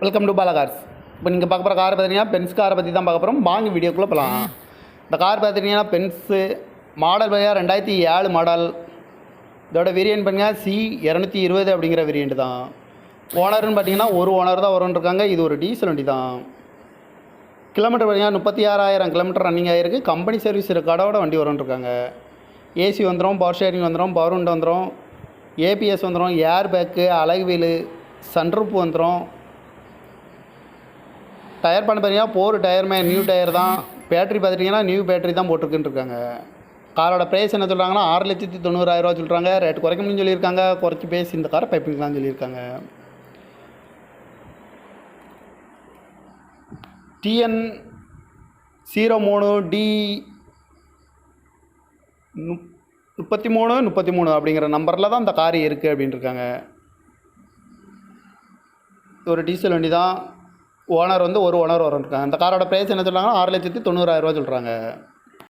Welcome to Bala cars. இப்போ நீங்கள் பார்க்க போகிற காரை பார்த்தீங்கன்னா பென்ஸ் காரை பற்றி தான் பார்க்க போகிறோம். வாங்கி வீடியோக்குள்ளே போகலாம். இந்த கார் பார்த்துட்டிங்கன்னா பென்ஸு மாடல் பார்த்தீங்கன்னா 2007 மாடல். இதோட வேரியன்ட் பார்த்தீங்கன்னா C220 அப்படிங்கிற வேரியண்ட் தான். ஓனர்னு பார்த்தீங்கன்னா ஒரு ஓனர் தான் வரும்னு இருக்காங்க. இது ஒரு டீசல் வண்டி தான். கிலோமீட்டர் பார்த்தீங்கன்னா 36,000 கிலோமீட்டர் ரன்னிங் ஆகிருக்கு. கம்பெனி சர்வீஸ் ரெக்கார்டோட வண்டி வரும்னு இருக்காங்க. ஏசி வந்துடும், பவர் ஷேரிங் வந்துடும், பவர் விண்டோ வந்துடும், ஏபிஎஸ் வந்துடும், ஏர் பேக்கு, அலகு வீலு, சன்ரூப் வந்துடும். டயர் பண்ண பார்த்தீங்கன்னா 4 டயருமே நியூ டயர் தான். பேட்டரி பார்த்துட்டிங்கன்னா நியூ பேட்டரி தான் போட்டிருக்குன்னு இருக்காங்க. காரோட ப்ரைஸ் என்ன சொல்கிறாங்கன்னா 6,90,000 சொல்கிறாங்க. ரேட் குறைக்க முடியும்னு சொல்லியிருக்காங்க. குறைச்சி பேசி இந்த காரை பைப்பிங்கலாம் சொல்லியிருக்காங்க. TN 03D 33 அப்படிங்கிற நம்பரில் தான் இந்த கார் இருக்குது அப்படின்னு இருக்காங்க. ஒரு டீசல் வண்டி தான். ஓனர் வந்து ஒரு ஓனர் வரும்னு இருக்காங்க. இந்த காரோட ப்ரைஸ் என்ன சொல்கிறாங்கன்னா 6,90,000 சொல்கிறாங்க.